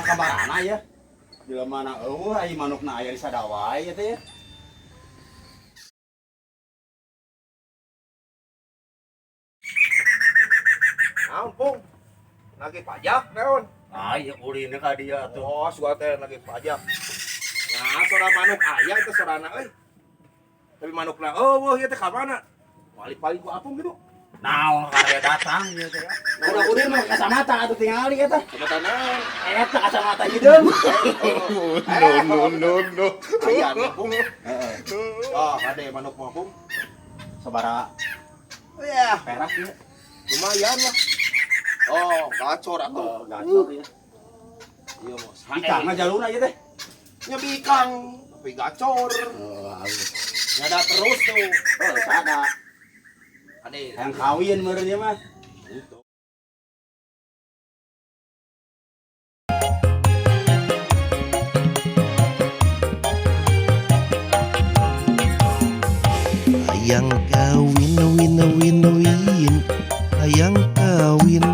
kabarana ya. Jelema na eueuh ai manukna aya di sadawai ya teh. Ampun, lagi pajak naon? Ah ieu kuring ka dia atuh. Oh, suka teh lagi pajak. Nah, sora manuk aya itu sorana euy. Tapi manukna eueuh ieu teh ka mana? Balik-balik ku apung gitu. Naon karya datang ieu teh. Udah kuring mah kacamata atuh tingali eta. Kacamata naon? Eta kacamata hideung. No. Aya apung. Heeh. Oh, ade manuk mah apung. Sabaraha Ya, perak ieu. lumayan lah. Oh, gacor atuh. Oh, gacor ya. Iya, Mas. Bikangna jalurna ieu teh. Nya bikang, tapi gacor. Oh, halus. Nyada terus tuh. Oh, sada. Ade. Yang kawin meureun ieu mah. Itu. Hayang kawin, win. Hayang kawin.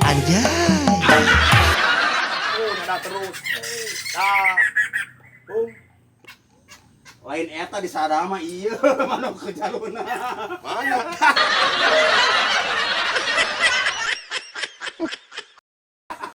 Anjay. Oh, nyada terus. Dah. Lain eta di sadama ieu manuk ke jalurna. Mana?